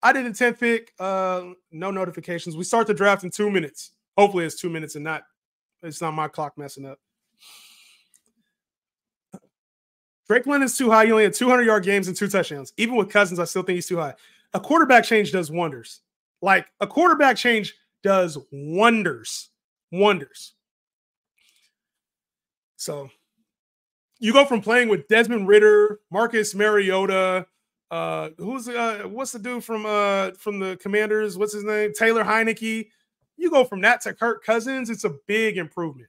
I did a 10th pick. No notifications. We start the draft in 2 minutes. Hopefully it's 2 minutes and it's not my clock messing up. Drake London's too high. He only had 200-yard games and 2 touchdowns. Even with Cousins, I still think he's too high. A quarterback change does wonders. Like, a quarterback change does wonders. Wonders. So, you go from playing with Desmond Ridder, Marcus Mariota, what's the dude from the Commanders? What's his name? Taylor Heineke. You go from that to Kirk Cousins. It's a big improvement.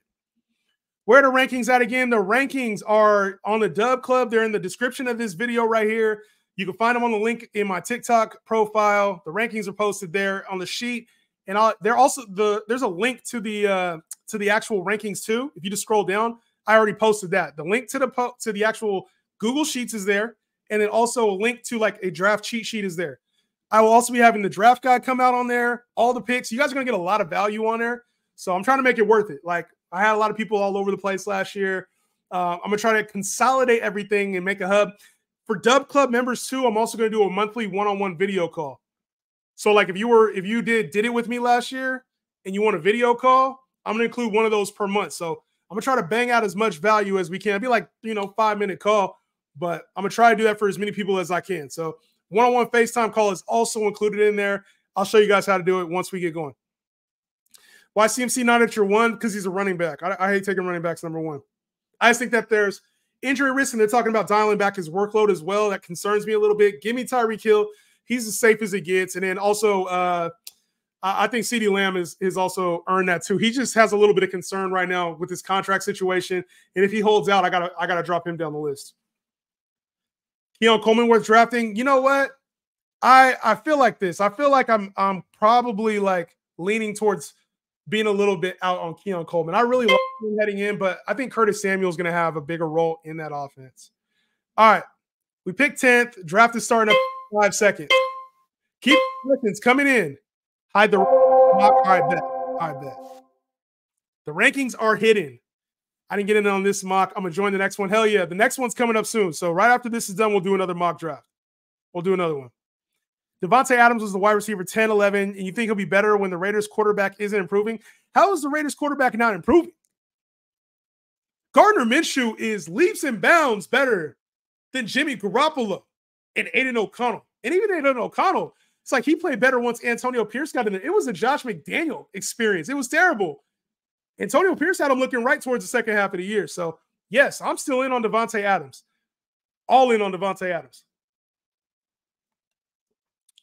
Where are the rankings at again? The rankings are on the Dub Club. They're in the description of this video right here. You can find them on the link in my TikTok profile. The rankings are posted there on the sheet. And there's a link to the actual rankings too. If you just scroll down, I already posted that. The link to the actual Google Sheets is there. And then also a link to like a draft cheat sheet is there. I will also be having the draft guide come out on there. All the picks. You guys are going to get a lot of value on there. So I'm trying to make it worth it. Like, I had a lot of people all over the place last year. I'm going to try to consolidate everything and make a hub. For Dub Club members too, I'm also going to do a monthly one-on-one video call. So like if you did it with me last year and you want a video call, I'm going to include one of those per month. So I'm going to try to bang out as much value as we can. It'll be like, 5-minute call, but I'm going to try to do that for as many people as I can. So one-on-one FaceTime call is also included in there. I'll show you guys how to do it once we get going. Why CMC not at your 1? Because he's a running back. I hate taking running backs number 1. I just think that there's injury risk, and they're talking about dialing back his workload as well. That concerns me a little bit. Give me Tyreek Hill. He's as safe as it gets. And then also I think CeeDee Lamb is also earned that too. He just has a little bit of concern right now with his contract situation. And if he holds out, I gotta drop him down the list. Keon Coleman worth drafting. You know what? I feel like this. I feel like I'm probably like leaning towards being a little bit out on Keon Coleman. I really love him heading in, but I think Curtis Samuel is going to have a bigger role in that offense. All right. We picked 10th. Draft is starting up in 5 seconds. Keep questions coming in. Hide the mock. I bet. The rankings are hidden. I didn't get in on this mock. I'm going to join the next one. Hell yeah. The next one's coming up soon. So right after this is done, we'll do another mock draft. We'll do another one. Devontae Adams was the wide receiver 10, 11, and you think he'll be better when the Raiders quarterback isn't improving? How is the Raiders quarterback not improving? Gardner Minshew is leaps and bounds better than Jimmy Garoppolo and Aiden O'Connell. And even Aiden O'Connell, it's like he played better once Antonio Pierce got in there. It was a Josh McDaniel experience. It was terrible. Antonio Pierce had him looking right towards the second half of the year. So, yes, I'm still in on Devontae Adams. All in on Devontae Adams.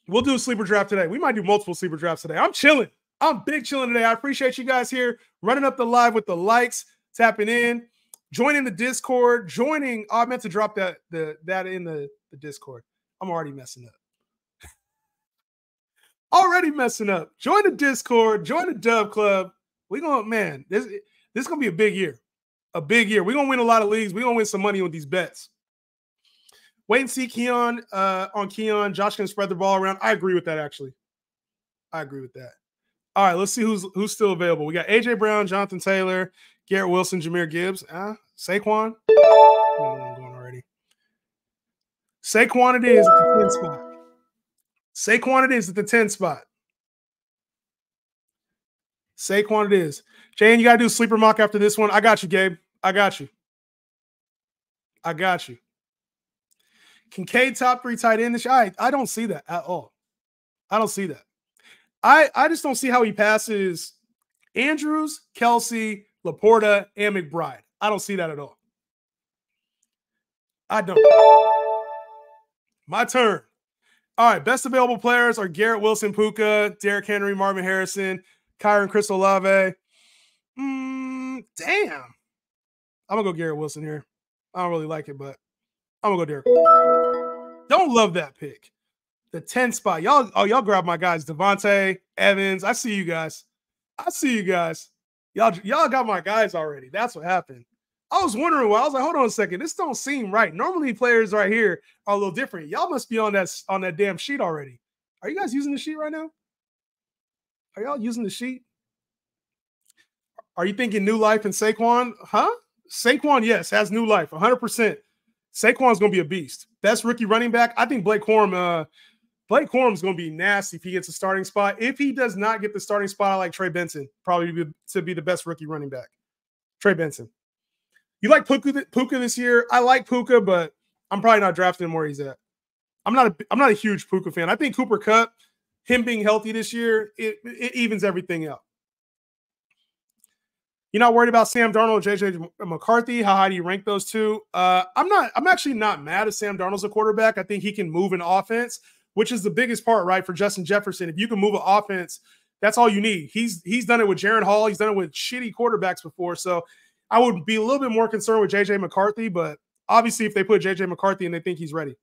We'll do a sleeper draft today. We might do multiple sleeper drafts today. I'm chilling. I'm big chilling today. I appreciate you guys here running up the live with the likes, tapping in, joining the Discord, joining. Oh, I meant to drop that in the Discord. I'm already messing up. Already messing up. Join the Discord. Join the Dub Club. We're going, man, this is going to be a big year. A big year. We're going to win a lot of leagues. We're going to win some money with these bets. Wait and see Keon on Keon. Josh can spread the ball around. I agree with that, actually. I agree with that. All right, let's see who's still available. We got A.J. Brown, Jonathan Taylor, Garrett Wilson, Jahmyr Gibbs. Saquon. I'm going already. Saquon it is at the 10 spot. Saquon it is at the 10 spot. Saquon it is. Jane, you got to do a sleeper mock after this one. I got you, Gabe. I got you. I got you. Kincaid top 3 tight end this year. I don't see that at all. I don't see that. I just don't see how he passes Andrews, Kelsey, Laporta, and McBride. I don't see that at all. I don't. My turn. All right, best available players are Garrett Wilson, Puka, Derrick Henry, Marvin Harrison, Kyron Chris Olave. Damn. I'm going to go Garrett Wilson here. I don't really like it, but I'm going to go Derrick. Don't love that pick. The 10 spot. Y'all grab my guys. Devontae, Evans. I see you guys. I see you guys. Y'all got my guys already. That's what happened. I was wondering why. I was like, hold on a second. This don't seem right. Normally players right here are a little different. Y'all must be on that damn sheet already. Are you guys using the sheet right now? Are y'all using the sheet? Are you thinking new life in Saquon? Huh? Saquon, yes, has new life. 100%. Saquon's going to be a beast. Best rookie running back. I think Blake Corum Blake Corum's going to be nasty if he gets a starting spot. If he does not get the starting spot, I like Trey Benson probably to be the best rookie running back. Trey Benson. You like Puka this year? I like Puka, but I'm probably not drafting him where he's at. I'm not a huge Puka fan. I think Cooper Kupp, him being healthy this year, it evens everything out. You're not worried about Sam Darnold or JJ McCarthy? How high do you rank those two? I'm actually not mad at Sam Darnold's a quarterback. I think he can move an offense, which is the biggest part, right, for Justin Jefferson. If you can move an offense, that's all you need. He's done it with Jaron Hall. He's done it with shitty quarterbacks before. So I would be a little bit more concerned with JJ McCarthy, but obviously if they put JJ McCarthy and they think he's ready.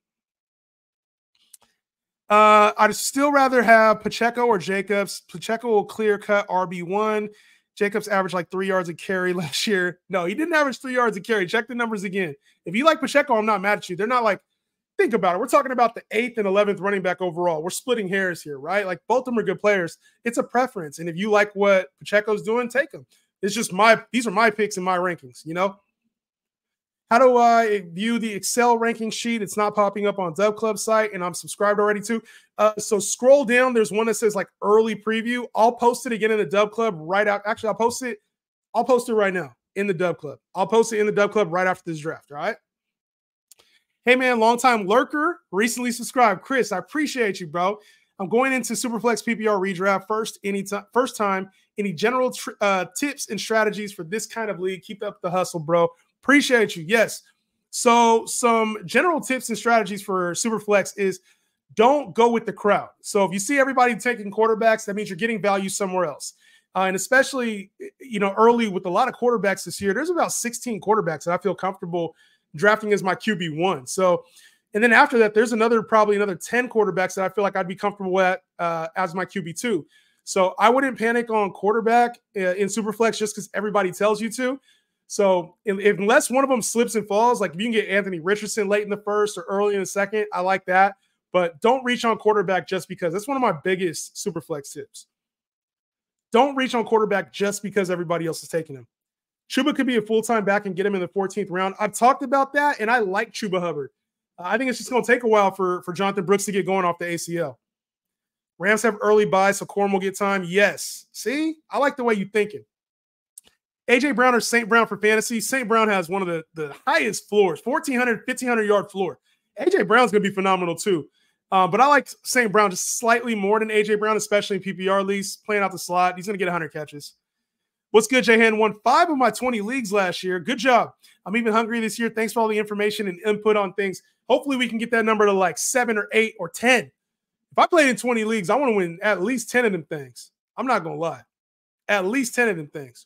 I'd still rather have Pacheco or Jacobs. Pacheco will clear-cut RB1. Jacobs averaged like 3 yards a carry last year. No, he didn't average 3 yards a carry. Check the numbers again. If you like Pacheco, I'm not mad at you. They're not like, think about it. We're talking about the 8th and 11th running back overall. We're splitting hairs here, right? Like both of them are good players. It's a preference. And if you like what Pacheco's doing, take him. It's just these are my picks and my rankings, you know? How do I view the Excel ranking sheet? It's not popping up on Dub Club site, and I'm subscribed already too. So scroll down. There's one that says like early preview. I'll post it again in the Dub Club right out. Actually, I'll post it right now in the Dub Club. I'll post it in the Dub Club right after this draft. All right. Hey man, longtime lurker, recently subscribed. Chris, I appreciate you, bro. I'm going into Superflex PPR redraft first time. Any general tips and strategies for this kind of league? Keep up the hustle, bro. Appreciate you. Yes. So some general tips and strategies for Superflex is don't go with the crowd. So if you see everybody taking quarterbacks, that means you're getting value somewhere else. And especially, you know, early with a lot of quarterbacks this year, there's about 16 quarterbacks that I feel comfortable drafting as my QB1. So, and then after that, there's probably another 10 quarterbacks that I feel like I'd be comfortable at as my QB2. So I wouldn't panic on quarterback in Superflex just because everybody tells you to. So unless one of them slips and falls, like if you can get Anthony Richardson late in the first or early in the second, I like that. But don't reach on quarterback just because. That's one of my biggest Superflex tips. Don't reach on quarterback just because everybody else is taking him. Chuba could be a full-time back and get him in the 14th round. I've talked about that, and I like Chuba Hubbard. I think it's just going to take a while for Jonathan Brooks to get going off the ACL. Rams have early buy, so Corum will get time. Yes. See? I like the way you're thinking. A.J. Brown or St. Brown for fantasy. St. Brown has one of the highest floors, 1,400, 1,500-yard floor. A.J. Brown's going to be phenomenal too. But I like St. Brown just slightly more than A.J. Brown, especially in PPR leagues, playing out the slot. He's going to get 100 catches. What's good, J-Han? Won 5 of my 20 leagues last year. Good job. I'm even hungry this year. Thanks for all the information and input on things. Hopefully we can get that number to like 7 or 8 or 10. If I played in 20 leagues, I want to win at least 10 of them things. I'm not going to lie. At least 10 of them things.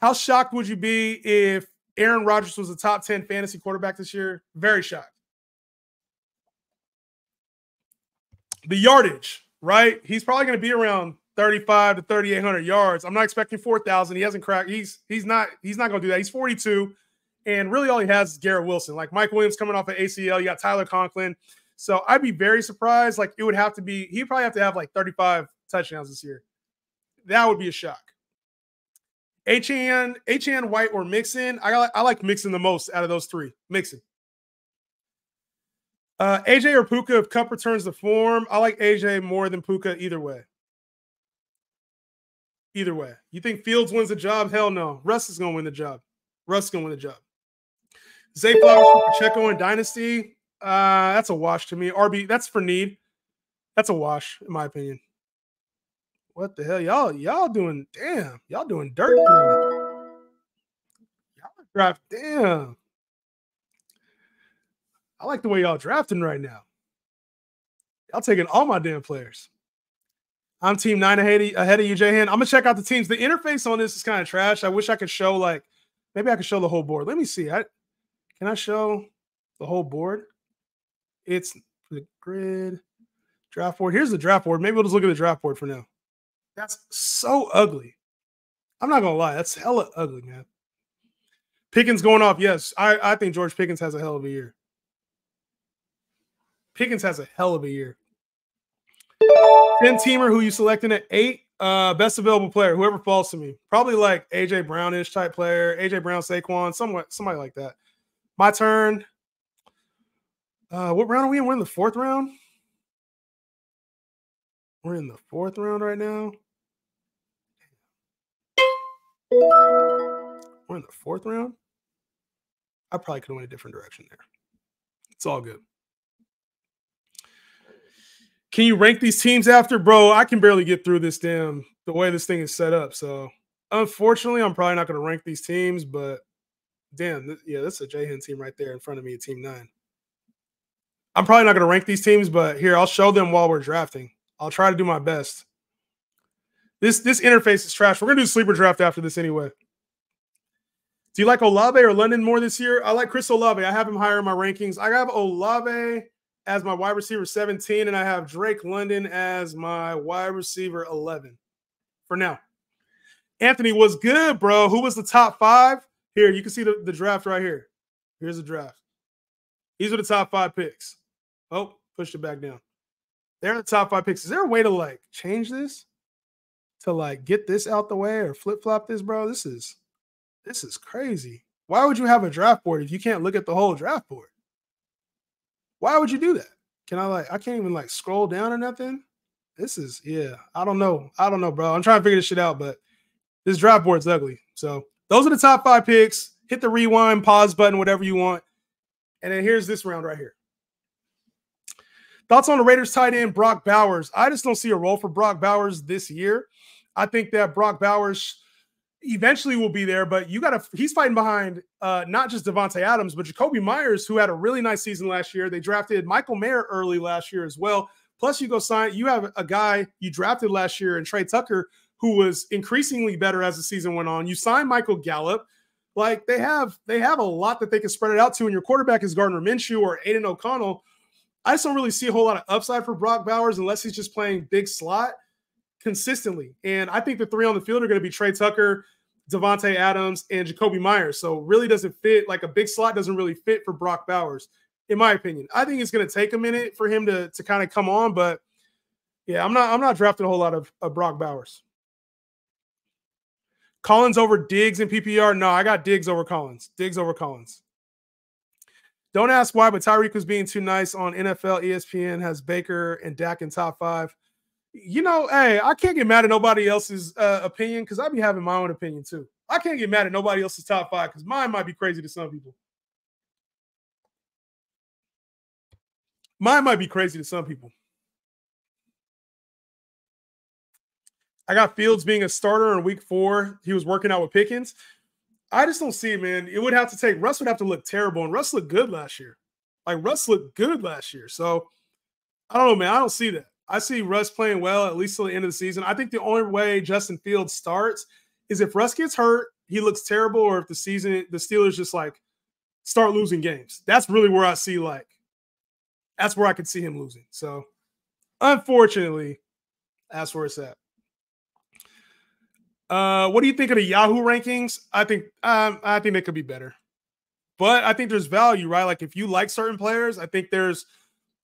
How shocked would you be if Aaron Rodgers was a top 10 fantasy quarterback this year? Very shocked. The yardage, right? He's probably going to be around 35 to 3,800 yards. I'm not expecting 4,000. He hasn't cracked. He's not going to do that. He's 42, and really all he has is Garrett Wilson. Like Mike Williams coming off of ACL. You got Tyler Conklin. So I'd be very surprised. Like it would have to be. He'd probably have to have like 35 touchdowns this year. That would be a shock. HN, White, or Mixon. I like Mixon the most out of those three. Mixon. AJ or Puka if Kupp returns to form. I like AJ more than Puka either way. Either way. You think Fields wins the job? Hell no. Russ is going to win the job. Russ is going to win the job. Zay Flowers for Pacheco in Dynasty. That's a wash to me. RB, that's for need. That's a wash, in my opinion. What the hell? Y'all doing, damn. Y'all doing dirt. Y'all draft, damn. I like the way y'all drafting right now. Y'all taking all my damn players. I'm team 9 ahead of you, J-Han. I'm going to check out the teams. The interface on this is kind of trash. I wish I could show, like, maybe I could show the whole board. Let me see. Can I show the whole board? It's the grid, draft board. Here's the draft board. Maybe we'll just look at the draft board for now. That's so ugly. I'm not going to lie. That's hella ugly, man. Pickens going off. Yes, I think George Pickens has a hell of a year. Pickens has a hell of a year. 10-teamer, who you selecting at 8? Best available player, whoever falls to me. Probably like A.J. Brownish type player. A.J. Brown, Saquon, somebody like that. My turn. What round are we in? We're in the 4th round? We're in the 4th round right now. We're in the 4th round. I probably could have went a different direction there. It's all good. Can you rank these teams after? Bro, I can barely get through this the way this thing is set up. So, unfortunately, I'm probably not going to rank these teams, but damn, yeah, that's a J-Hen team right there in front of me at Team 9. I'm probably not going to rank these teams, but here, I'll show them while we're drafting. I'll try to do my best. This interface is trash. We're going to do sleeper draft after this anyway. Do you like Olave or London more this year? I like Chris Olave. I have him higher in my rankings. I have Olave as my wide receiver 17, and I have Drake London as my wide receiver 11 for now. Anthony was good, bro. Who was the top 5? Here, you can see the draft right here. Here's the draft. These are the top 5 picks. Oh, pushed it back down. They're the top 5 picks. Is there a way to like change this to like get this out the way or flip flop this, bro? This is crazy. Why would you have a draft board if you can't look at the whole draft board? Why would you do that? I can't even like scroll down or nothing. This is, yeah, I don't know, bro. I'm trying to figure this shit out, but this draft board's ugly. So those are the top 5 picks. Hit the rewind, pause button, whatever you want. And then here's this round right here. Thoughts on the Raiders tight end, Brock Bowers. I just don't see a role for Brock Bowers this year. I think that Brock Bowers eventually will be there, but he's fighting behind not just Devontae Adams, but Jacoby Myers, who had a really nice season last year. They drafted Michael Mayer early last year as well. Plus, you have a guy you drafted last year in Trey Tucker, who was increasingly better as the season went on. You signed Michael Gallup. Like they have a lot that they can spread it out to, and your quarterback is Gardner Minshew or Aiden O'Connell. I just don't really see a whole lot of upside for Brock Bowers unless he's just playing big slot consistently. And I think the 3 on the field are going to be Trey Tucker, Devontae Adams, and Jacoby Myers. So really doesn't fit, like a big slot doesn't really fit for Brock Bowers, in my opinion. I think it's going to take a minute for him to kind of come on, but yeah, I'm not drafting a whole lot of Brock Bowers. Collins over Diggs in PPR? No, I got Diggs over Collins. Diggs over Collins. Don't ask why, but Tyreek was being too nice on NFL. ESPN has Baker and Dak in top 5. You know, hey, I can't get mad at nobody else's opinion because I be having my own opinion too. I can't get mad at nobody else's top 5 because mine might be crazy to some people. Mine might be crazy to some people. I got Fields being a starter in week 4. He was working out with Pickens. I just don't see it, man. It would have to take – Russ would have to look terrible, and Russ looked good last year. Like, Russ looked good last year. So, I don't know, man. I don't see that. I see Russ playing well at least till the end of the season. I think the only way Justin Fields starts is if Russ gets hurt, he looks terrible, or if the Steelers just, like, start losing games. That's really where I see, like – that's where I could see him losing. So, unfortunately, that's where it's at. What do you think of the Yahoo rankings? I think they could be better, but I think there's value, right? Like if you like certain players, I think there's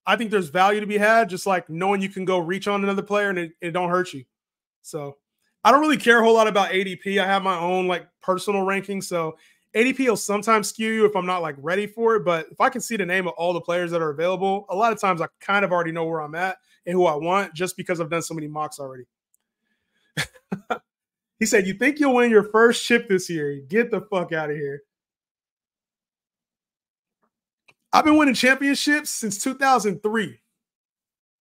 value to be had. Just like knowing you can go reach on another player and it don't hurt you. So I don't really care a whole lot about ADP. I have my own like personal ranking. So ADP will sometimes skew you if I'm not like ready for it. But if I can see the name of all the players that are available, a lot of times I kind of already know where I'm at and who I want just because I've done so many mocks already. He said, you think you'll win your first chip this year? Get the fuck out of here. I've been winning championships since 2003.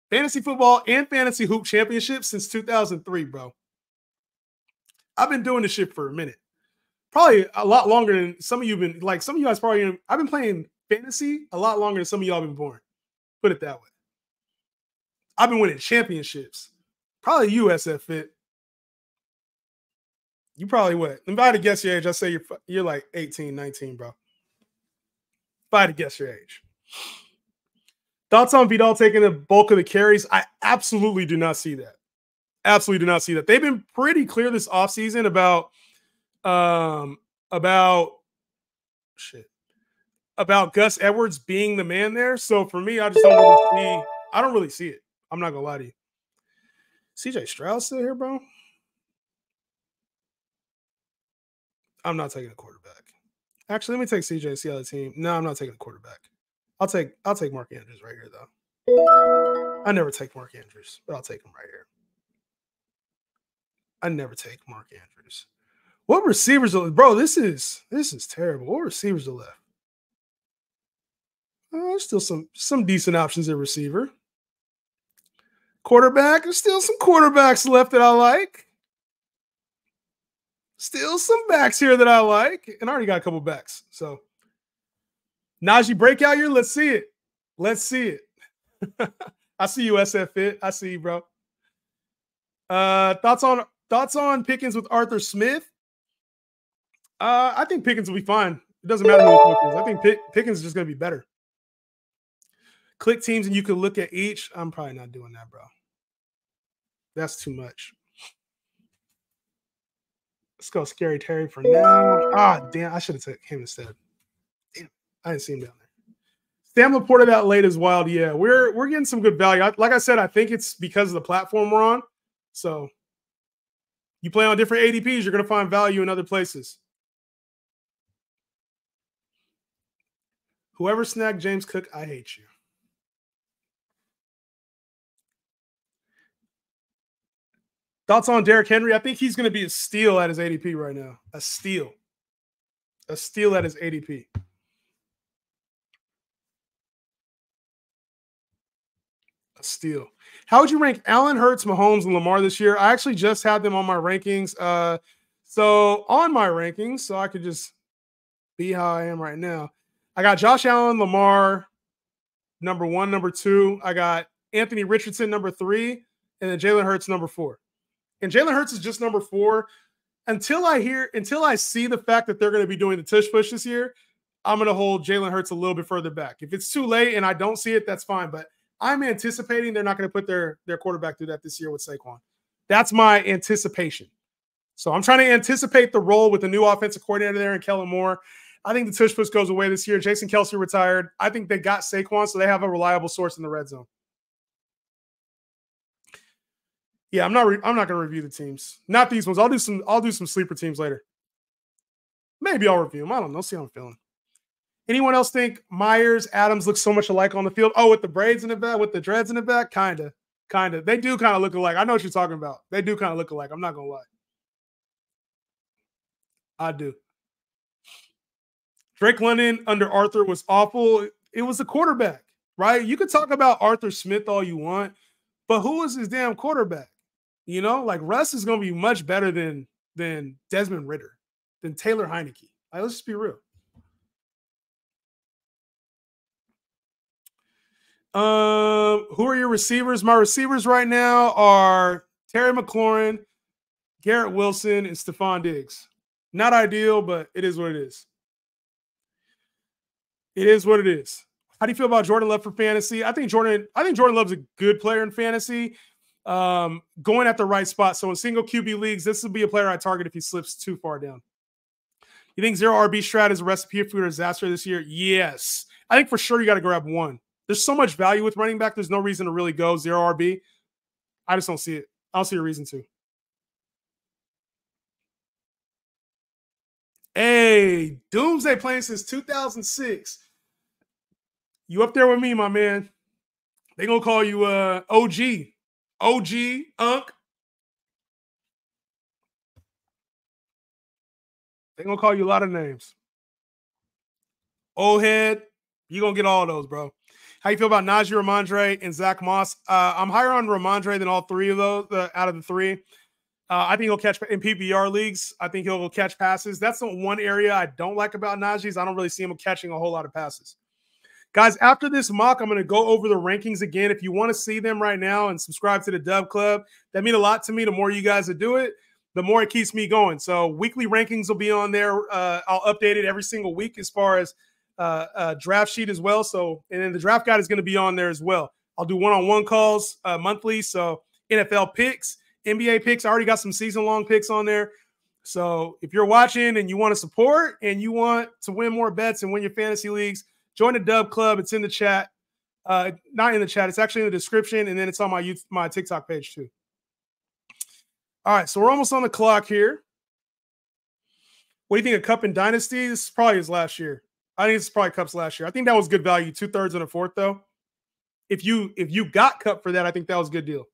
Fantasy football and fantasy hoop championships since 2003, bro. I've been doing this shit for a minute. Probably a lot longer than some of you have been. Like some of you guys probably, I've been playing fantasy a lot longer than some of y'all been born. Put it that way. I've been winning championships. Probably you, SF Fit. You probably what? If I had to guess your age, I'd say you're like 18, 19, bro. If I had to guess your age. Thoughts on Vidal taking the bulk of the carries? I absolutely do not see that. Absolutely do not see that. They've been pretty clear this offseason about Gus Edwards being the man there. So for me, I just don't really see it. I'm not gonna lie to you. CJ Stroud still here, bro? I'm not taking a quarterback. Actually, let me take CJ and see how the team. No, I'm not taking a quarterback. I'll take Mark Andrews right here, though. I never take Mark Andrews, but I'll take him right here. I never take Mark Andrews. What receivers are, bro? This is terrible. What receivers are left? There's still some decent options at receiver. Quarterback, there's still some quarterbacks left that I like. Still some backs here that I like. And I already got a couple backs. So Najee breakout year. Let's see it. Let's see it. I see you, SF Fit. I see you, bro. Thoughts on Pickens with Arthur Smith? I think Pickens will be fine. It doesn't matter who he coaches. I think Pickens is just going to be better. Click teams and you can look at each. I'm probably not doing that, bro. That's too much. Let's go Scary Terry for now. Ah, damn. I should have taken him instead. Damn. I didn't see him down there. Sam Laporta that late is wild. Yeah, we're getting some good value. Like I said, I think it's because of the platform we're on. So you play on different ADPs, you're going to find value in other places. Whoever snagged James Cook, I hate you. Thoughts on Derrick Henry? I think he's going to be a steal at his ADP right now. A steal. A steal at his ADP. A steal. How would you rank Allen, Hurts, Mahomes, and Lamar this year? I actually just had them on my rankings. So on my rankings, so I could just be how I am right now. I got Josh Allen, Lamar, number 1, number 2. I got Anthony Richardson, number 3, and then Jalen Hurts, number 4. And Jalen Hurts is just number 4. Until I see the fact that they're going to be doing the tush push this year, I'm going to hold Jalen Hurts a little bit further back. If it's too late and I don't see it, that's fine. But I'm anticipating they're not going to put their quarterback through that this year with Saquon. That's my anticipation. So I'm trying to anticipate the role with the new offensive coordinator there and Kellen Moore. I think the tush push goes away this year. Jason Kelce retired. I think they got Saquon, so they have a reliable source in the red zone. Yeah, I'm not going to review the teams. Not these ones. I'll do some sleeper teams later. Maybe I'll review them. I don't know. See how I'm feeling. Anyone else think Myers, Adams look so much alike on the field? Oh, with the braids in the back, with the dreads in the back? Kinda. They do kind of look alike. I know what you're talking about. They do kind of look alike. I'm not going to lie. I do. Drake London under Arthur was awful. It was the quarterback, right? You could talk about Arthur Smith all you want, but who is his damn quarterback? You know, like Russ is going to be much better than Desmond Ridder, than Taylor Heineke. Like, let's just be real. Who are your receivers? My receivers right now are Terry McLaurin, Garrett Wilson, and Stephon Diggs. Not ideal, but it is what it is. It is what it is. How do you feel about Jordan Love for fantasy? I think Jordan Love's a good player in fantasy. Going at the right spot. So in single QB leagues, this would be a player I target if he slips too far down. You think zero RB strat is a recipe for disaster this year? Yes. I think for sure you got to grab one. There's so much value with running back. There's no reason to really go zero RB. I just don't see it. I don't see a reason to. Hey, Doomsday playing since 2006. You up there with me, my man. They going to call you OG. OG, Unk. They going to call you a lot of names. Old head. You're going to get all those, bro. How you feel about Najee, Ramondre, and Zach Moss? I'm higher on Ramondre than all three of those out of the three. I think he'll catch in PPR leagues. I think he'll catch passes. That's the one area I don't like about Najee is I don't really see him catching a whole lot of passes. Guys, after this mock, I'm going to go over the rankings again. If you want to see them right now and subscribe to the Dub Club, that means a lot to me. The more you guys that do it, the more it keeps me going. So weekly rankings will be on there. I'll update it every single week as far as draft sheet as well. So, and then the draft guide is going to be on there as well. I'll do one-on-one calls monthly. So NFL picks, NBA picks. I already got some season-long picks on there. So if you're watching and you want to support and you want to win more bets and win your fantasy leagues, join the Dub Club. It's in the chat. Not in the chat. It's actually in the description, and then it's on my TikTok page too. All right, so we're almost on the clock here. What do you think of Cup and Dynasty? This is probably his last year. I think it's probably Cup's last year. I think that was good value. 2/3 and a fourth, though. if you got cut for that, I think that was a good deal.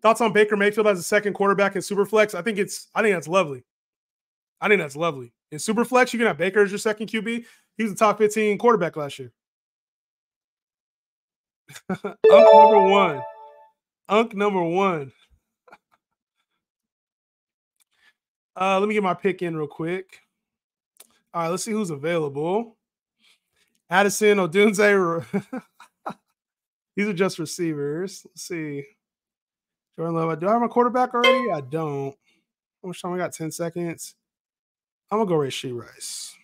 Thoughts on Baker Mayfield as a second quarterback in Superflex? I think that's lovely. I think that's lovely. In Superflex, you can have Baker as your second QB. He was a top 15 quarterback last year. Unk number one. Let me get my pick in real quick. All right, let's see who's available. Addison, Odunze. These are just receivers. Let's see. Jordan Love. Do I have my quarterback already? I don't. How much time? I got 10 seconds. I'm going to go Rashee Rice.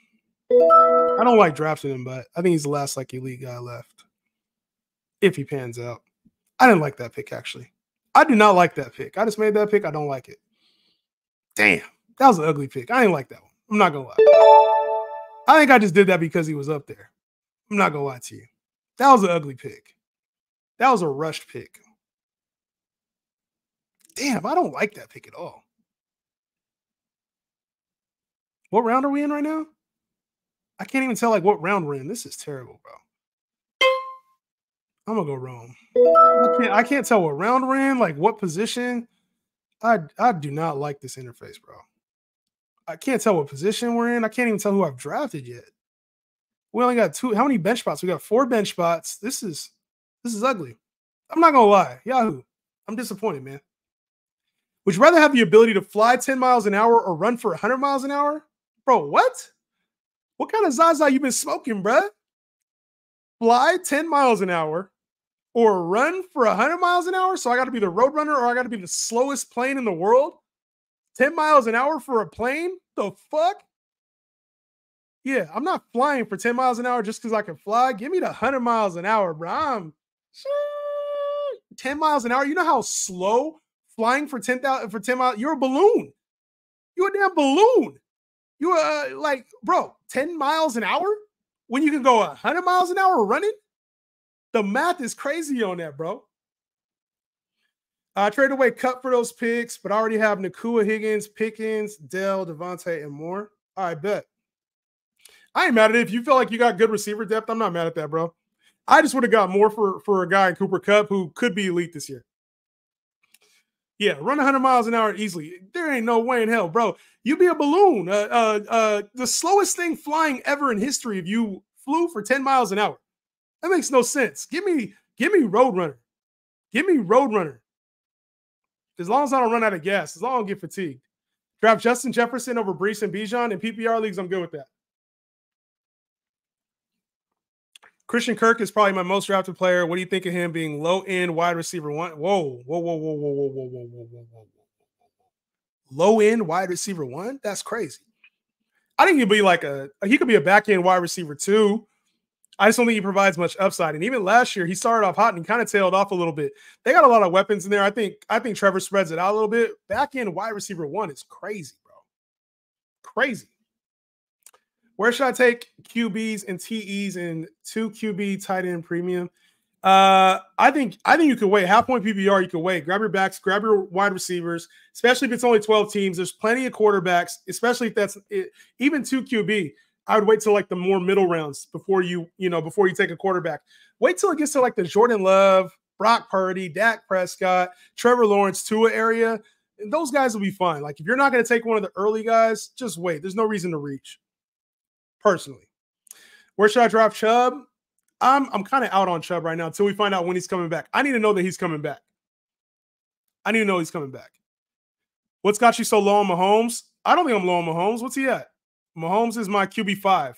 I don't like drafting him, but I think he's the last like elite guy left. If he pans out. I didn't like that pick, actually. I do not like that pick. I just made that pick. I don't like it. Damn. That was an ugly pick. I didn't like that one. I'm not going to lie. I think I just did that because he was up there. I'm not going to lie to you. That was an ugly pick. That was a rushed pick. Damn, I don't like that pick at all. What round are we in right now? I can't even tell like what round we're in. This is terrible, bro. I'm gonna go Rome. I can't tell what round we're in, like what position. I do not like this interface, bro. I can't tell what position we're in. I can't even tell who I've drafted yet. We only got 2. How many bench spots? We got 4 bench spots. This is ugly. I'm not gonna lie. Yahoo. I'm disappointed, man. Would you rather have the ability to fly 10 miles an hour or run for 100 miles an hour? Bro, what? What kind of Zaza you been smoking, bro? Fly 10 miles an hour or run for 100 miles an hour? So I got to be the road runner or I got to be the slowest plane in the world? 10 miles an hour for a plane? The fuck? Yeah, I'm not flying for 10 miles an hour just because I can fly. Give me the 100 miles an hour, bro. I'm 10 miles an hour. You know how slow flying for 10 miles? You're a balloon. You're a damn balloon. You like, bro, 10 miles an hour when you can go 100 miles an hour running? The math is crazy on that, bro. I traded away Cup for those picks, but I already have Nakua, Higgins, Pickens, Dell, Devontae, and more. All right, bet. I ain't mad at it. If you feel like you got good receiver depth, I'm not mad at that, bro. I just would have got more for a guy in Cooper Kupp who could be elite this year. Yeah, run 100 miles an hour easily. There ain't no way in hell, bro. You be a balloon. The slowest thing flying ever in history if you flew for 10 miles an hour. That makes no sense. Give me Roadrunner. Give me Roadrunner. As long as I don't run out of gas, as long as I don't get fatigued. Draft Justin Jefferson over Breece and Bijan in PPR leagues, I'm good with that. Christian Kirk is probably my most drafted player. What do you think of him being low-end wide receiver 1? Whoa. Low-end wide receiver 1? That's crazy. I think he could be a back-end wide receiver 2. I just don't think he provides much upside. And even last year, he started off hot and kind of tailed off a little bit. They got a lot of weapons in there. I think Trevor spreads it out a little bit. Back-end wide receiver 1 is crazy, bro. Crazy. Where should I take QBs and TEs in 2 QB tight end premium? I think you could wait. Half point PPR, you could wait. Grab your backs, grab your wide receivers, especially if it's only 12 teams. There's plenty of quarterbacks, especially if that's it. Even 2 QB. I would wait till like the more middle rounds before you take a quarterback. Wait till it gets to like the Jordan Love, Brock Purdy, Dak Prescott, Trevor Lawrence, Tua area. And those guys will be fine. Like if you're not going to take one of the early guys, just wait. There's no reason to reach. Personally, where should I draft Chubb? I'm kind of out on Chubb right now until we find out when he's coming back. I need to know that he's coming back. I need to know he's coming back. What's got you so low on Mahomes? I don't think I'm low on Mahomes. What's he at? Mahomes is my QB5.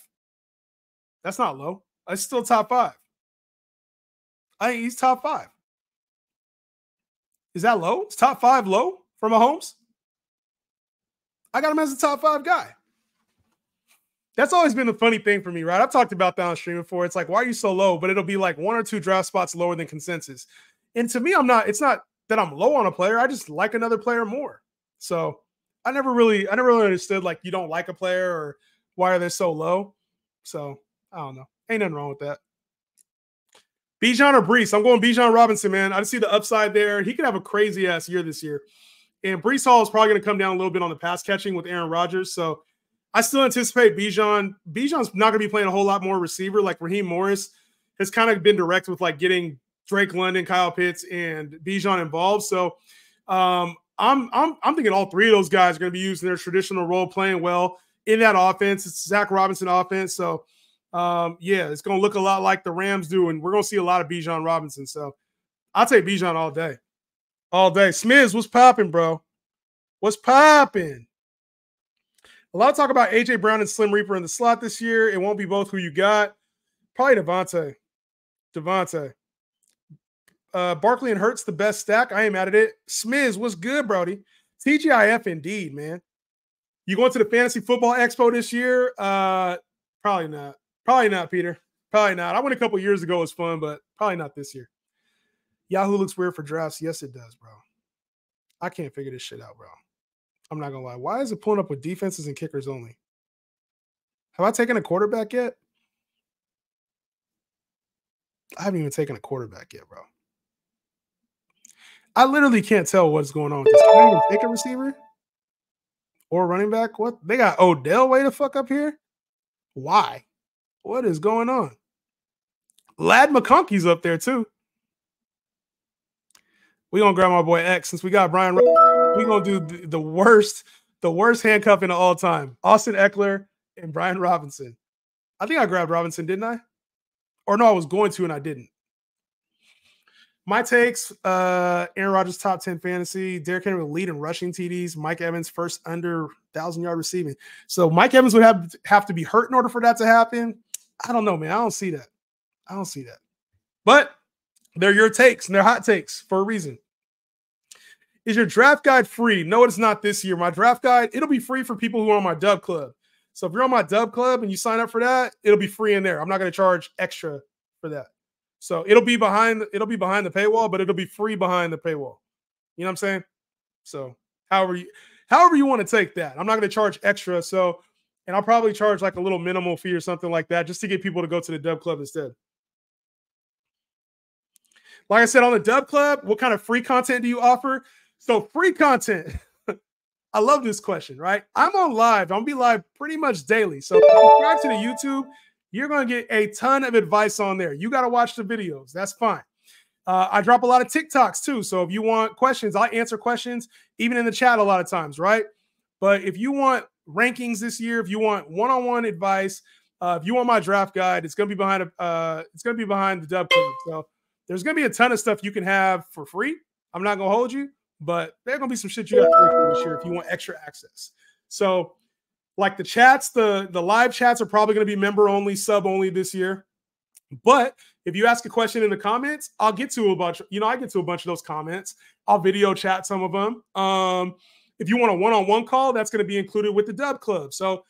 That's not low. It's still top 5. He's top 5. Is that low? Is top 5 low for Mahomes? I got him as a top 5 guy. That's always been the funny thing for me, right? I've talked about that on stream before. It's like, why are you so low? But it'll be like 1 or 2 draft spots lower than consensus. And to me, it's not that I'm low on a player. I just like another player more. So I never really understood like you don't like a player or why are they so low. So I don't know. Ain't nothing wrong with that. Bijan or Breece? I'm going Bijan Robinson, man. I just see the upside there. He could have a crazy ass year this year. And Breece Hall is probably going to come down a little bit on the pass catching with Aaron Rodgers. So I still anticipate Bijan. Bijan's not going to be playing a whole lot more receiver. Like Raheem Morris has kind of been direct with like getting Drake London, Kyle Pitts, and Bijan involved. So I'm thinking all three of those guys are going to be used in their traditional role, playing well in that offense. It's Zach Robinson offense. So yeah, it's going to look a lot like the Rams do, and we're going to see a lot of Bijan Robinson. So I'll take Bijan all day. All day. Smiz, what's popping, bro? What's popping? A lot of talk about A.J. Brown and Slim Reaper in the slot this year. It won't be both who you got. Probably Devontae. Barkley and Hurts, the best stack. I ain't mad at it. Smiz, what's good, Brody? TGIF indeed, man. You going to the Fantasy Football Expo this year? Probably not. Probably not, Peter. Probably not. I went a couple years ago. It was fun, but probably not this year. Yahoo looks weird for drafts. Yes, it does, bro. I can't figure this shit out, bro. I'm not going to lie. Why is it pulling up with defenses and kickers only? Have I taken a quarterback yet? I haven't even taken a quarterback yet, bro. I literally can't tell what's going on with this. Can I even take a receiver? Or running back? What? They got Odell way the fuck up here? Why? What is going on? Lad McConkey's up there too. We're going to grab my boy X since we got Brian. We're going to do the worst handcuffing of all time. Austin Eckler and Brian Robinson. I think I grabbed Robinson, didn't I? Or no, I was going to and I didn't. My takes, Aaron Rodgers top 10 fantasy, Derrick Henry will lead in rushing TDs, Mike Evans first under 1,000-yard receiving. So Mike Evans would have to be hurt in order for that to happen. I don't know, man. I don't see that. But they're your takes, and they're hot takes for a reason. Is your draft guide free? No, it's not this year. My draft guide, it'll be free for people who are on my Dub Club. So if you're on my Dub Club and you sign up for that, it'll be free in there. I'm not going to charge extra for that. So it'll be behind the paywall, but it'll be free behind the paywall. You know what I'm saying? So however you want to take that. I'm not going to charge extra. So, and I'll probably charge like a little minimal fee or something like that just to get people to go to the Dub Club instead. Like I said, on the Dub Club, what kind of free content do you offer? So free content. I love this question, right? I'm on live. I'm going to be live pretty much daily. So if you subscribe to the YouTube, you're going to get a ton of advice on there. You got to watch the videos. That's fine. I drop a lot of TikToks too. So if you want questions, I answer questions even in the chat a lot of times, right? But if you want rankings this year, if you want one-on-one advice, if you want my draft guide, it's going to be behind the Dub Club. So there's going to be a ton of stuff you can have for free. I'm not going to hold you, but there's going to be some shit you have to pay for this year if you want extra access. So like the chats, the live chats are probably going to be member only, sub only this year. But if you ask a question in the comments, I'll get to a bunch. I get to a bunch of those comments. I'll video chat some of them. If you want a one-on-one call, that's going to be included with the Dub Club. So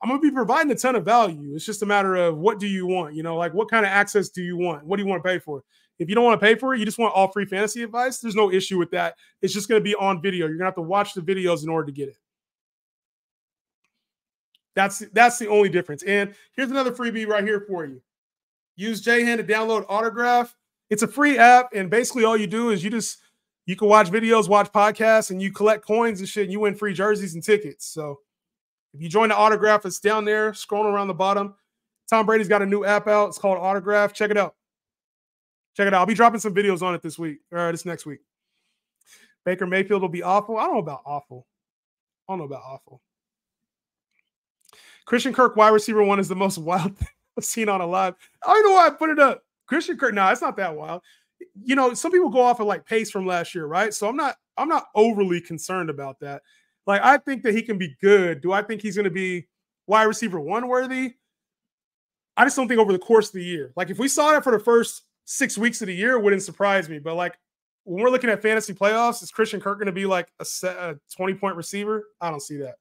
I'm going to be providing a ton of value. It's just a matter of what do you want? Like what kind of access do you want? What do you want to pay for? If you don't want to pay for it, you just want all free fantasy advice, there's no issue with that. It's just going to be on video. You're going to have to watch the videos in order to get it. That's the only difference. And here's another freebie right here for you. Use JHand to download Autograph. It's a free app, and basically all you do is you can watch videos, watch podcasts, and you collect coins and shit, and you win free jerseys and tickets. So if you join the Autograph, it's down there, scrolling around the bottom. Tom Brady's got a new app out. It's called Autograph. Check it out. I'll be dropping some videos on it this next week. Baker Mayfield will be awful. I don't know about awful. Christian Kirk, wide receiver 1, is the most wild thing I've seen on a live. I don't know why I put it up. Christian Kirk, it's not that wild. Some people go off of like pace from last year, right? So I'm not overly concerned about that. Like, I think that he can be good. Do I think he's going to be wide receiver 1 worthy? I just don't think over the course of the year. Like, if we saw that for the first 6 weeks of the year, it wouldn't surprise me. But like, when we're looking at fantasy playoffs, is Christian Kirk going to be like a 20-point receiver? I don't see that.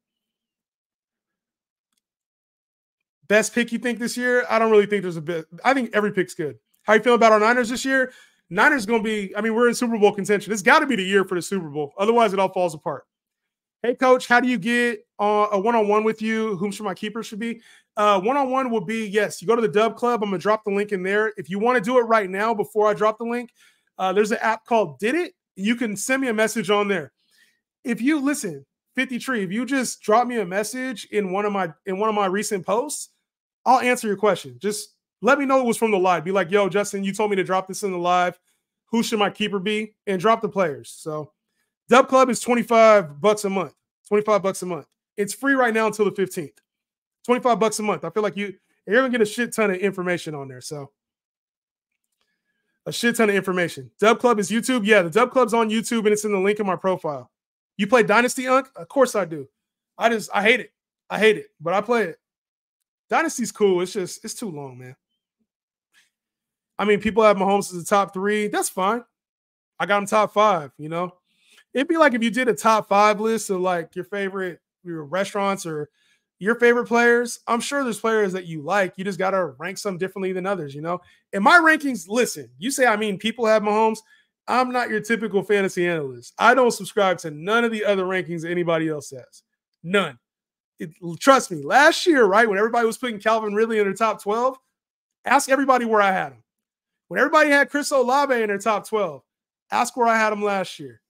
Best pick you think this year? I don't really think there's a bit. I think every pick's good. How you feel about our Niners this year? Niners going to be, we're in Super Bowl contention. It's got to be the year for the Super Bowl. Otherwise, it all falls apart. Hey, Coach, how do you get a one-on-one with you? Whom should my keeper should be? One-on-one will be, yes, you go to the Dub Club. I'm going to drop the link in there. If you want to do it right now before I drop the link, there's an app called Did It. You can send me a message on there. If you listen, 50 Tree, if you just drop me a message in one of my recent posts, I'll answer your question. Just Let me know it was from the live. Be like, yo, Justin, you told me to drop this in the live. Who should my keeper be? And drop the players. So Dub Club is $25 a month. $25 a month. It's free right now until the 15th. $25 a month. I feel like you're gonna get a shit ton of information on there. So a shit ton of information. Dub Club is YouTube. Yeah, the Dub Club's on YouTube and it's in the link in my profile. You play Dynasty, Unk? Of course I do. I hate it. I hate it, but I play it. Dynasty's cool. It's too long, man. I mean, people have Mahomes as the top 3. That's fine. I got him top 5, you know? It'd be like if you did a top 5 list of like your favorite restaurants or your favorite players. I'm sure there's players that you like. You just got to rank some differently than others, you know? In my rankings, listen, you say, I mean, people have Mahomes. I'm not your typical fantasy analyst. I don't subscribe to none of the other rankings anybody else has. None. Trust me, last year, right, when everybody was putting Calvin Ridley in their top 12, ask everybody where I had him. When everybody had Chris Olave in their top 12, ask where I had him last year.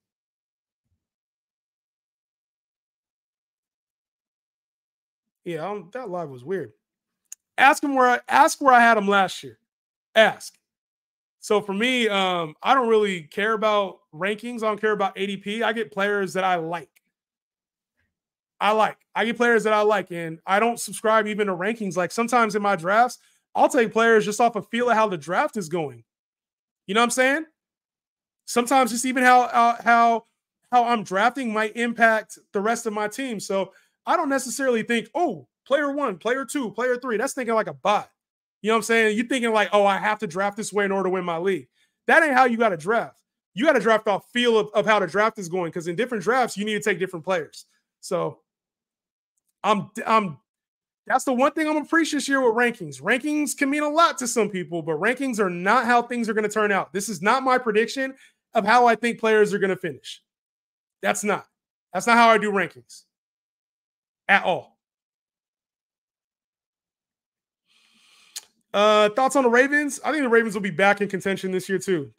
Yeah, that live was weird. Ask where I had him last year. Ask. So for me, I don't really care about rankings. I don't care about ADP. I get players that I like. I get players that I like, and I don't subscribe even to rankings. Like sometimes in my drafts, I'll take players just off a feel of how the draft is going. You know what I'm saying? Sometimes just even how I'm drafting might impact the rest of my team. So I don't necessarily think, oh, player 1, player 2, player 3. That's thinking like a bot. You know what I'm saying? You're thinking like, oh, I have to draft this way in order to win my league. That ain't how you got to draft. You got to draft off feel of how the draft is going, because in different drafts, you need to take different players. So that's the one thing I'm appreciating this year with rankings. Rankings can mean a lot to some people, but rankings are not how things are going to turn out. This is not my prediction of how I think players are going to finish. That's not how I do rankings at all. Thoughts on the Ravens? I think the Ravens will be back in contention this year too.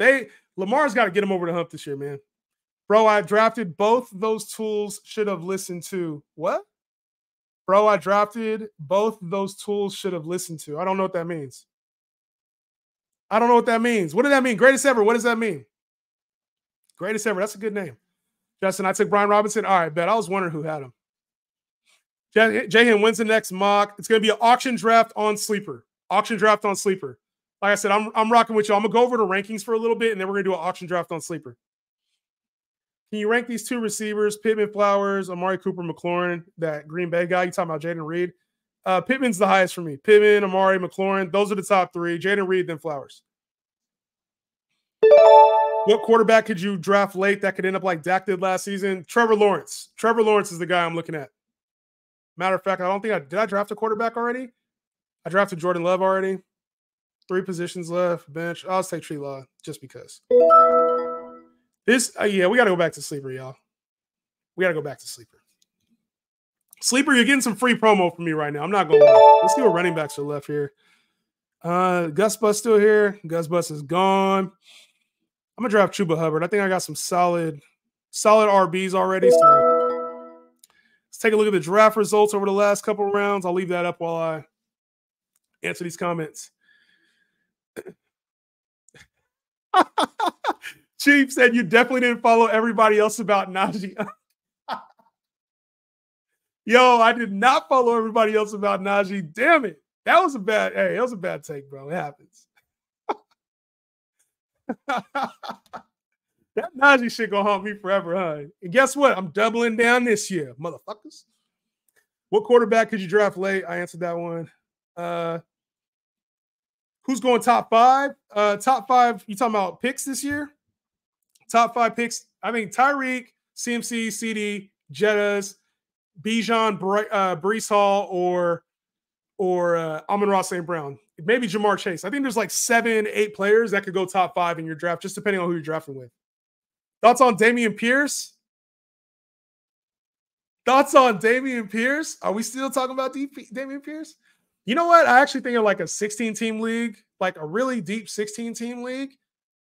Lamar's got to get them over the hump this year, man. Bro, I drafted both those tools. Should have listened to what? Bro, I drafted both those tools. Should have listened to. I don't know what that means. I don't know what that means. What did that mean? Greatest ever. What does that mean? Greatest ever. That's a good name. Justin, I took Brian Robinson. All right, bet. I was wondering who had him. Jahan, when's the next mock? It's going to be an auction draft on Sleeper. Auction draft on Sleeper. Like I said, I'm rocking with you. I'm going to go over the rankings for a little bit, and then we're going to do an auction draft on Sleeper. Can you rank these 2 receivers, Pittman, Flowers, Amari Cooper, McLaurin, that Green Bay guy? You talking about Jaden Reed? Pittman's the highest for me. Pittman, Amari, McLaurin, those are the top 3. Jaden Reed, then Flowers. What quarterback could you draft late that could end up like Dak did last season? Trevor Lawrence. Trevor Lawrence is the guy I'm looking at. Matter of fact, did I draft a quarterback already? I drafted Jordan Love already. 3 positions left. Bench. I'll take Tree Law just because. Yeah, we got to go back to Sleeper, y'all. We got to go back to Sleeper. Sleeper, you're getting some free promo from me right now. I'm not going to lie. Let's see what running backs are left here. Gus Bus still here. Gus Bus is gone. I'm going to draft Chuba Hubbard. I think I got some solid RBs already. So let's take a look at the draft results over the last couple of rounds. I'll leave that up while I answer these comments. Chief said you definitely didn't follow everybody else about Najee. Yo, I did not follow everybody else about Najee. Damn it. That was a bad take, bro. It happens. That Najee shit gonna haunt me forever, huh? And guess what? I'm doubling down this year, motherfuckers. What quarterback could you draft late? I answered that one. Who's going top 5? Top 5, you talking about picks this year? Top 5 picks. I think Tyreek, CMC, CD, Jettas, Bijan, Breece Hall, or Amon-Ra St. Brown. Maybe Jamar Chase. I think there's like 7, 8 players that could go top 5 in your draft, just depending on who you're drafting with. Thoughts on Dameon Pierce? Are we still talking about Dameon Pierce? You know what? I actually think of like a 16-team league, like a really deep 16-team league.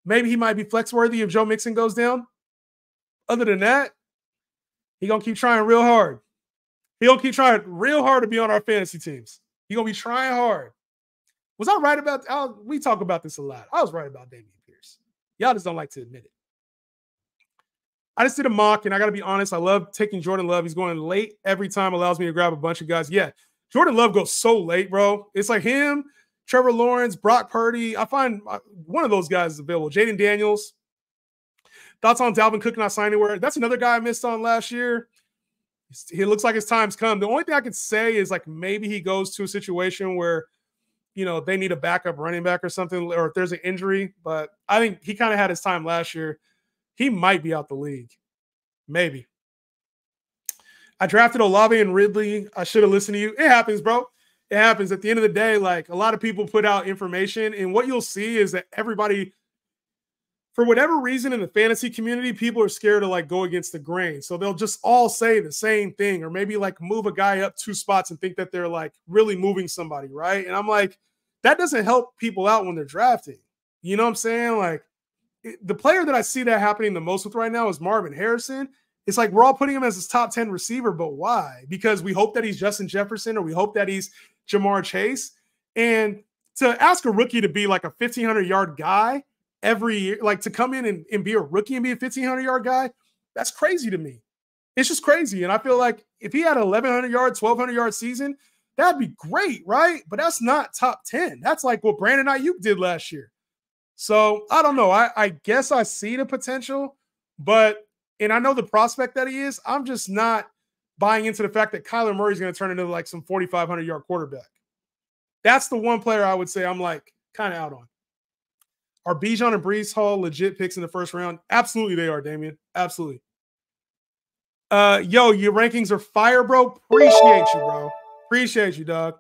Maybe he might be flex worthy if Joe Mixon goes down. Other than that, he's going to keep trying real hard. He's going to keep trying real hard to be on our fantasy teams. He's going to be trying hard. Was I right about? We talk about this a lot. I was right about Dameon Pierce. Y'all just don't like to admit it. I just did a mock, and I got to be honest. I love taking Jordan Love. He's going late every time. Allows me to grab a bunch of guys. Yeah, Jordan Love goes so late, bro. It's like him, Trevor Lawrence, Brock Purdy. I find one of those guys is available. Jaden Daniels. Thoughts on Dalvin Cook not signing anywhere? That's another guy I missed on last year. He looks like his time's come. The only thing I could say is like maybe he goes to a situation where, you know, they need a backup running back or something, or if there's an injury. But I think he kind of had his time last year. He might be out the league. Maybe. I drafted Olave and Ridley. I should have listened to you. It happens, bro. It happens. At the end of the day, like a lot of people put out information, and what you'll see is that everybody, for whatever reason in the fantasy community, people are scared to like go against the grain. So they'll just all say the same thing, or maybe like move a guy up 2 spots and think that they're like really moving somebody, right? And I'm like, that doesn't help people out when they're drafting. You know what I'm saying? Like the player that I see that happening the most with right now is Marvin Harrison. It's like we're all putting him as his top 10 receiver, but why? Because we hope that he's Justin Jefferson, or we hope that he's Jamar Chase. And to ask a rookie to be like a 1,500-yard guy every year, like to come in and be a rookie and be a 1,500-yard guy, that's crazy to me. It's just crazy. And I feel like if he had an 1,100-yard, 1,200-yard season, that'd be great, right? But that's not top 10. That's like what Brandon Ayuk did last year. So I don't know. I guess I see the potential, and I know the prospect that he is. I'm just not buying into the fact that Kyler Murray's going to turn into like some 4,500-yard quarterback. That's the one player I would say I'm like kind of out on. Are Bijan and Breece Hall legit picks in the first round? Absolutely they are, Damien. Absolutely. Yo, your rankings are fire, bro. Appreciate you, bro. Appreciate you, dog.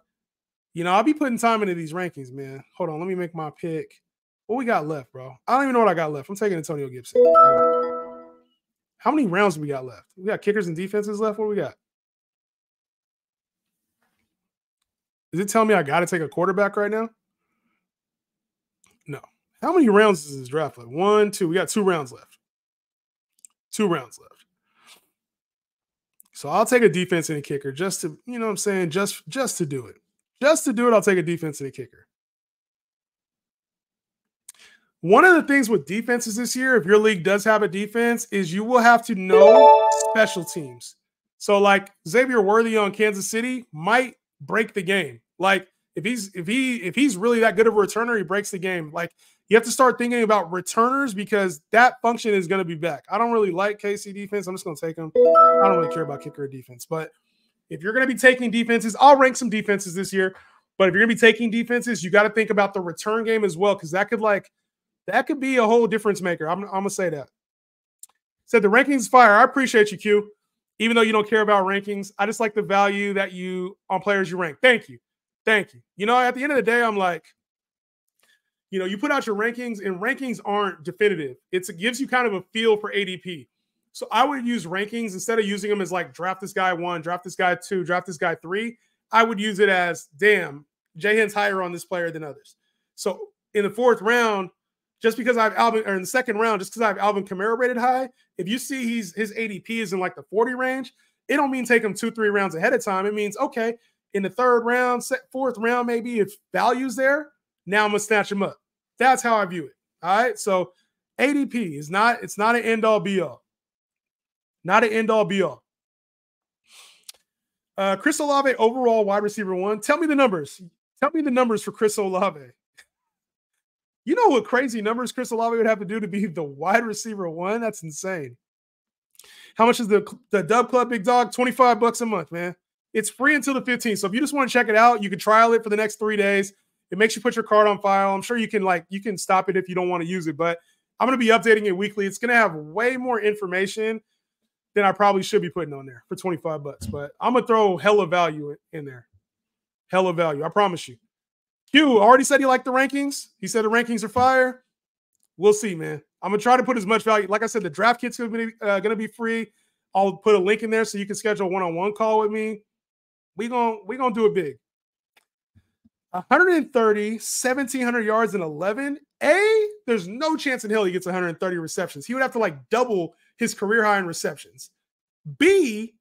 You know, I'll be putting time into these rankings, man. Hold on, let me make my pick. What we got left, bro? I don't even know what I got left. I'm taking Antonio Gibson. How many rounds do we got left? We got kickers and defenses left. What do we got? Is it telling me I got to take a quarterback right now? No. How many rounds is this draft left? 1, 2. We got 2 rounds left. 2 rounds left. So I'll take a defense and a kicker just to, you know what I'm saying, just to do it. Just to do it, I'll take a defense and a kicker. One of the things with defenses this year, if your league does have a defense, is you will have to know special teams. So like Xavier Worthy on Kansas City might break the game. Like if he's really that good of a returner, he breaks the game. Like you have to start thinking about returners because that function is going to be back. I don't really like KC defense. I'm just going to take them. I don't really care about kicker or defense. But if you're going to be taking defenses, I'll rank some defenses this year. But if you're going to be taking defenses, you got to think about the return game as well, because that could be a whole difference maker. I'm going to say that. Said the rankings fire. I appreciate you, Q. Even though you don't care about rankings, I just like the value that you on players you rank. Thank you. Thank you. You know, at the end of the day, I'm like, you know, you put out your rankings and rankings aren't definitive. It gives you kind of a feel for ADP. So I would use rankings instead of using them as like draft this guy 1, draft this guy 2, draft this guy 3. I would use it as, damn, Jahan's higher on this player than others. So in the 4th round, just because I have Alvin, or in the 2nd round, just because I have Alvin Kamara rated high, if you see his ADP is in like the 40 range, it don't mean take him 2-3 rounds ahead of time. It means, okay, in the 3rd round, 4th round, maybe if value's there, now I'm going to snatch him up. That's how I view it. All right. So ADP is it's not an end all be all. Not an end all be all. Chris Olave, overall wide receiver 1. Tell me the numbers. Tell me the numbers for Chris Olave. You know what crazy numbers Chris Olave would have to do to be the wide receiver 1? That's insane. How much is the Dub Club, big dog? $25 a month, man. It's free until the 15th. So if you just want to check it out, you can trial it for the next 3 days. It makes you put your card on file. I'm sure you can stop it if you don't want to use it, but I'm going to be updating it weekly. It's going to have way more information than I probably should be putting on there for $25, but I'm going to throw hella value in there. Hella value. I promise you. Q already said he liked the rankings. He said the rankings are fire. We'll see, man. I'm going to try to put as much value. Like I said, the draft kit's going to be free. I'll put a link in there so you can schedule a one-on-one call with me. We gonna do it big. 130, 1,700 yards and 11. There's no chance in hell he gets 130 receptions. He would have to like double his career high in receptions. B,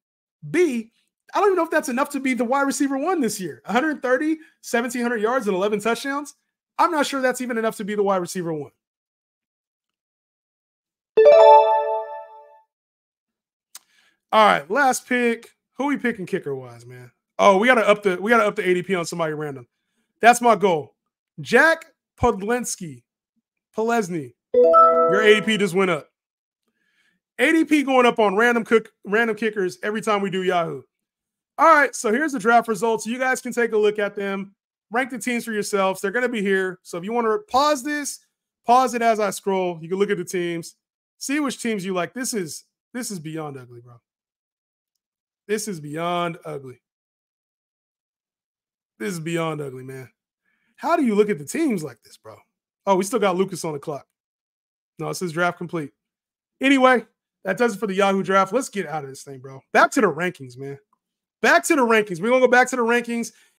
I don't even know if that's enough to be the wide receiver 1 this year. 130, 1,700 yards and 11 touchdowns. I'm not sure that's even enough to be the wide receiver 1. All right, last pick. Who we picking kicker wise, man? Oh, we gotta up the ADP on somebody random. That's my goal. Jack Podlesny. Your ADP just went up. ADP going up on random kickers every time we do Yahoo. All right, so here's the draft results. You guys can take a look at them. Rank the teams for yourselves. They're going to be here. So if you want to pause this, pause it as I scroll. You can look at the teams, see which teams you like. This is beyond ugly, bro. This is beyond ugly. This is beyond ugly, man. How do you look at the teams like this, bro? Oh, we still got Lucas on the clock. No, it says draft complete. Anyway, that does it for the Yahoo draft. Let's get out of this thing, bro. Back to the rankings, man. Back to the rankings. We're going to go back to the rankings.